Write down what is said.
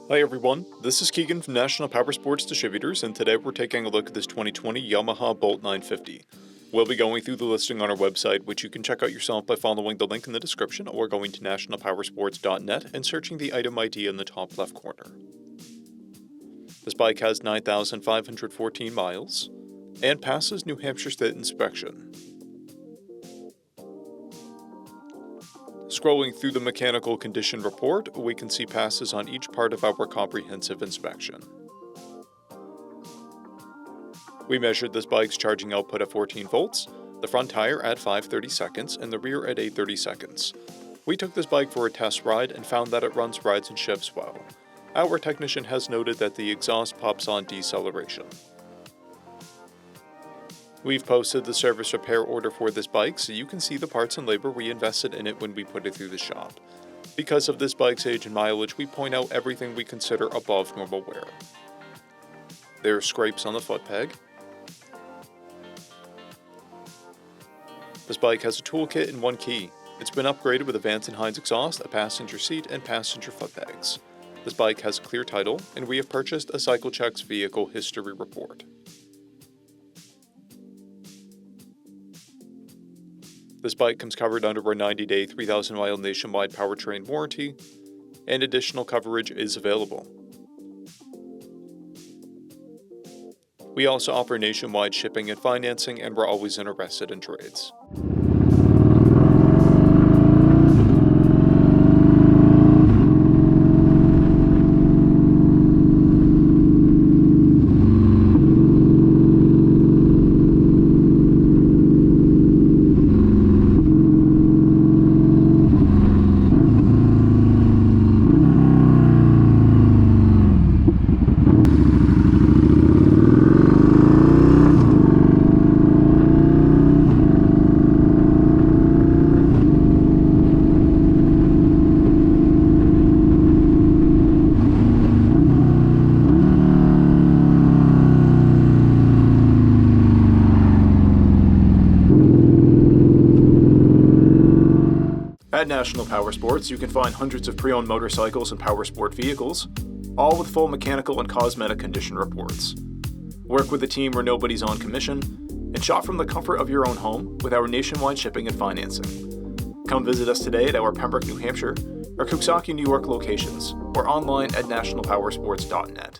Hi everyone, this is Keegan from National Powersports Distributors, and today we're taking a look at this 2020 Yamaha Bolt 950. We'll be going through the listing on our website, which you can check out yourself by following the link in the description or going to nationalpowersports.net and searching the item ID in the top left corner. This bike has 9,514 miles and passes New Hampshire State inspection. Scrolling through the mechanical condition report, we can see passes on each part of our comprehensive inspection. We measured this bike's charging output at 14 volts, the front tire at 530 seconds, and the rear at 830 seconds. We took this bike for a test ride and found that it runs, rides, and shifts well. Our technician has noted that the exhaust pops on deceleration. We've posted the service repair order for this bike so you can see the parts and labor we invested in it when we put it through the shop. Because of this bike's age and mileage, we point out everything we consider above normal wear. There are scrapes on the foot peg. This bike has a toolkit and one key. It's been upgraded with a Vance & Hines exhaust, a passenger seat, and passenger foot pegs. This bike has a clear title, and we have purchased a CycleCheck's vehicle history report. This bike comes covered under a 90-day, 3,000-mile nationwide powertrain warranty, and additional coverage is available. We also offer nationwide shipping and financing, and we're always interested in trades. At National Powersports, you can find hundreds of pre-owned motorcycles and powersport vehicles, all with full mechanical and cosmetic condition reports. Work with a team where nobody's on commission, and shop from the comfort of your own home with our nationwide shipping and financing. Come visit us today at our Pembroke, New Hampshire, or Coxsackie, New York locations, or online at nationalpowersports.net.